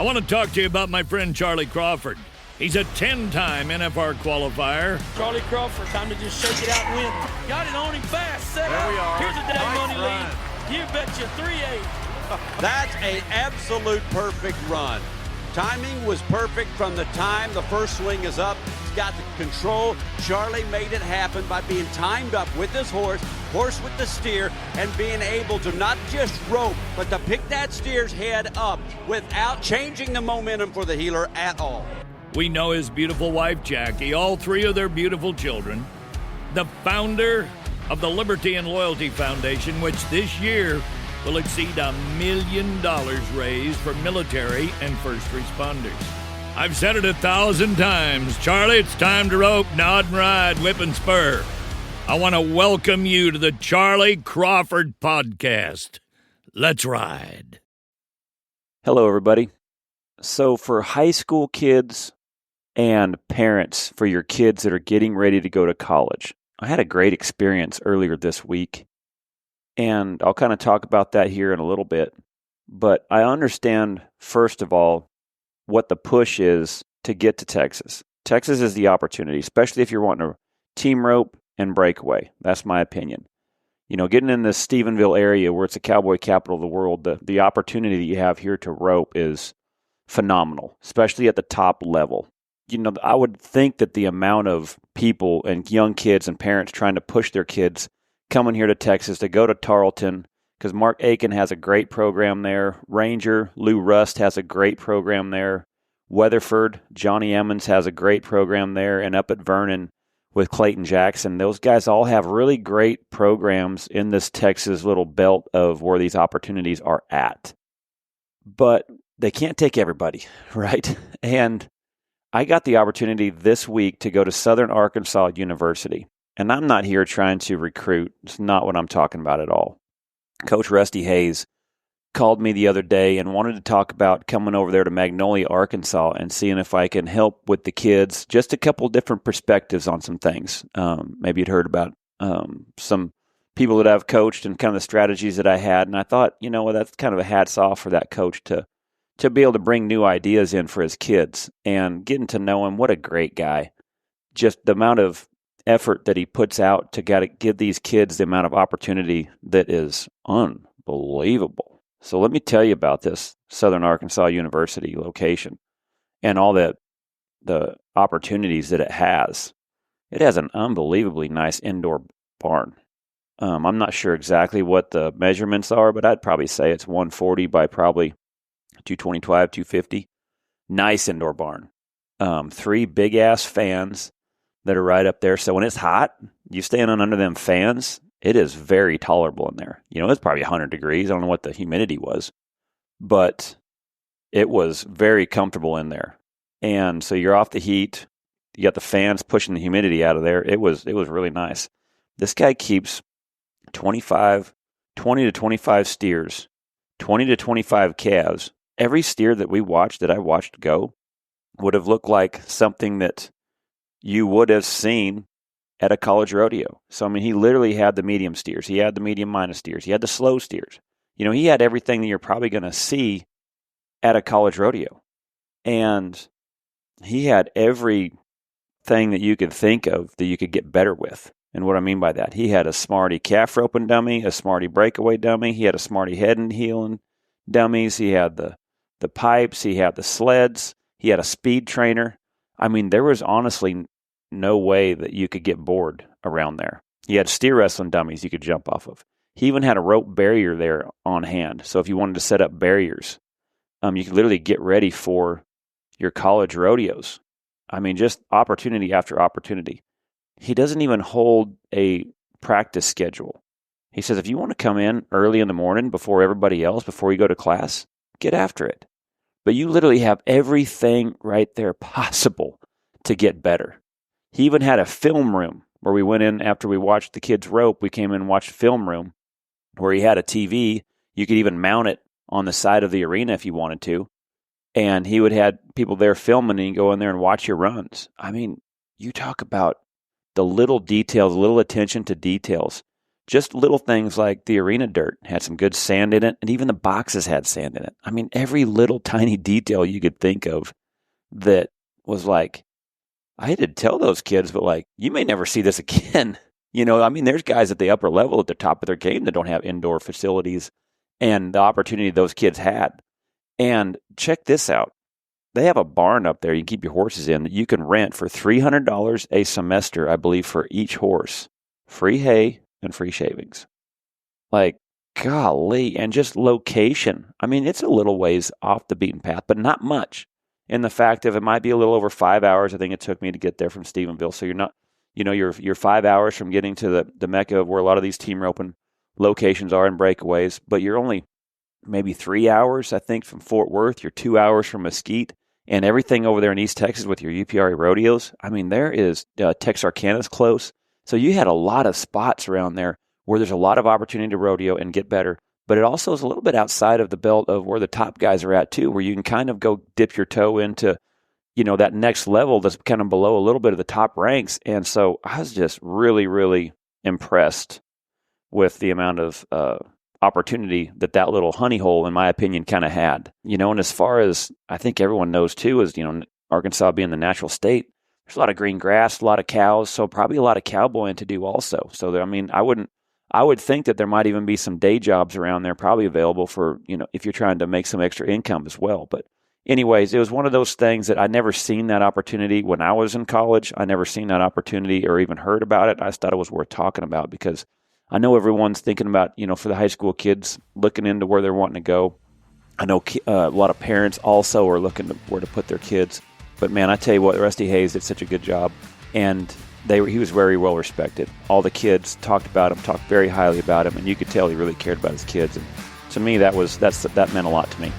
I want to talk to you about my friend Charlie Crawford. He's a 10-time NFR qualifier. Charlie Crawford, time to just shake it out and win. Got it on him fast, set there up. We are. Here's a day nice money run. lead. You betcha 3-8. That's an absolute perfect run. Timing was perfect from the time the first swing is up. He's got the control. Charlie made it happen by being timed up with his horse with the steer, and being able to not just rope, but to pick that steer's head up without changing the momentum for the heeler at all. We know his beautiful wife, Jackie, all three of their beautiful children, the founder of the Liberty and Loyalty Foundation, which this year will exceed $1 million raised for military and first responders. I've said it 1,000 times. Charlie, it's time to rope, nod and ride, whip and spur. I want to welcome you to the Charlie Crawford Podcast. Let's ride. Hello, everybody. So for high school kids and parents for your kids that are getting ready to go to college, I had a great experience earlier this week, and I'll kind of talk about that here in a little bit. But I understand, first of all, what the push is to get to Texas. Texas is the opportunity, especially if you're wanting to team rope and breakaway. That's my opinion. You know, getting in this Stephenville area where it's the cowboy capital of the world, the opportunity that you have here to rope is phenomenal, especially at the top level. You know, I would think that the amount of people and young kids and parents trying to push their kids coming here to Texas to go to Tarleton, because Mark Aiken has a great program there. Ranger, Lou Rust has a great program there. Weatherford, Johnny Emmons has a great program there. And up at Vernon with Clayton Jackson, those guys all have really great programs in this Texas little belt of where these opportunities are at. But they can't take everybody, right? And I got the opportunity this week to go to Southern Arkansas University. And I'm not here trying to recruit. It's not what I'm talking about at all. Coach Rusty Hayes called me the other day and wanted to talk about coming over there to Magnolia, Arkansas, and seeing if I can help with the kids. Just a couple different perspectives on some things. Maybe you'd heard about some people that I've coached and kind of the strategies that I had. And I thought, you know, that's kind of a hats off for that coach to be able to bring new ideas in for his kids and getting to know him. What a great guy. Just the amount of effort that he puts out to give these kids the amount of opportunity that is unbelievable. So let me tell you about this Southern Arkansas University location and all the opportunities that it has. It has an unbelievably nice indoor barn. I'm not sure exactly what the measurements are, but I'd probably say it's 140 by probably 225, 250. Nice indoor barn. 3 big-ass fans that are right up there. So when it's hot, you standing under them fans, it is very tolerable in there. You know, it's probably 100 degrees. I don't know what the humidity was, but it was very comfortable in there. And so you're off the heat. You got the fans pushing the humidity out of there. It was really nice. This guy keeps 20 to 25 steers, 20 to 25 calves. Every steer that I watched go would have looked like something that you would have seen at a college rodeo. So, I mean, he literally had the medium steers. He had the medium minus steers. He had the slow steers. You know, he had everything that you're probably going to see at a college rodeo. And he had everything that you could think of that you could get better with. And what I mean by that, he had a Smarty calf roping dummy, a Smarty breakaway dummy. He had a Smarty head and heel dummies. He had the pipes. He had the sleds. He had a speed trainer. I mean, there was honestly no way that you could get bored around there. He had steer wrestling dummies you could jump off of. He even had a rope barrier there on hand. So if you wanted to set up barriers, you could literally get ready for your college rodeos. I mean, just opportunity after opportunity. He doesn't even hold a practice schedule. He says, if you want to come in early in the morning before everybody else, before you go to class, get after it. But you literally have everything right there possible to get better. He even had a film room where we went in after we watched the kids rope. We came in and watched a film room where he had a TV. You could even mount it on the side of the arena if you wanted to. And he would have people there filming, and you go in there and watch your runs. I mean, you talk about the little details, little attention to details just little things like the arena dirt had some good sand in it, and even the boxes had sand in it. I mean, every little tiny detail you could think of that was like, I had to tell those kids, but like, you may never see this again. I mean, there's guys at the upper level at the top of their game that don't have indoor facilities and the opportunity those kids had. And check this out. They have a barn up there you can keep your horses in that you can rent for $300 a semester, I believe, for each horse. Free hay and free shavings. Like, golly, and just location. I mean, it's a little ways off the beaten path, but not much. And the fact of it might be a little over 5 hours, I think it took me to get there from Stephenville. So you're not, you're 5 hours from getting to the mecca of where a lot of these team roping locations are and breakaways, but you're only maybe 3 hours, I think, from Fort Worth. You're 2 hours from Mesquite, and everything over there in East Texas with your UPRA rodeos. I mean, there is Texarkana's close. So you had a lot of spots around there where there's a lot of opportunity to rodeo and get better. But it also is a little bit outside of the belt of where the top guys are at too, where you can kind of go dip your toe into, that next level that's kind of below a little bit of the top ranks. And so I was just really, really impressed with the amount of opportunity that little honey hole, in my opinion, kind of had. And as far as I think everyone knows too, is, Arkansas being the natural state, there's a lot of green grass, a lot of cows, so probably a lot of cowboying to do also. So, I mean, I would think that there might even be some day jobs around there probably available for, if you're trying to make some extra income as well. But anyways, it was one of those things that I never seen that opportunity when I was in college. I never seen that opportunity or even heard about it. I just thought it was worth talking about because I know everyone's thinking about, for the high school kids looking into where they're wanting to go. I know a lot of parents also are looking to where to put their kids. But man, I tell you what, Rusty Hayes did such a good job, and he was very well respected. All the kids talked about him, talked very highly about him, and you could tell he really cared about his kids. And to me, that meant a lot to me.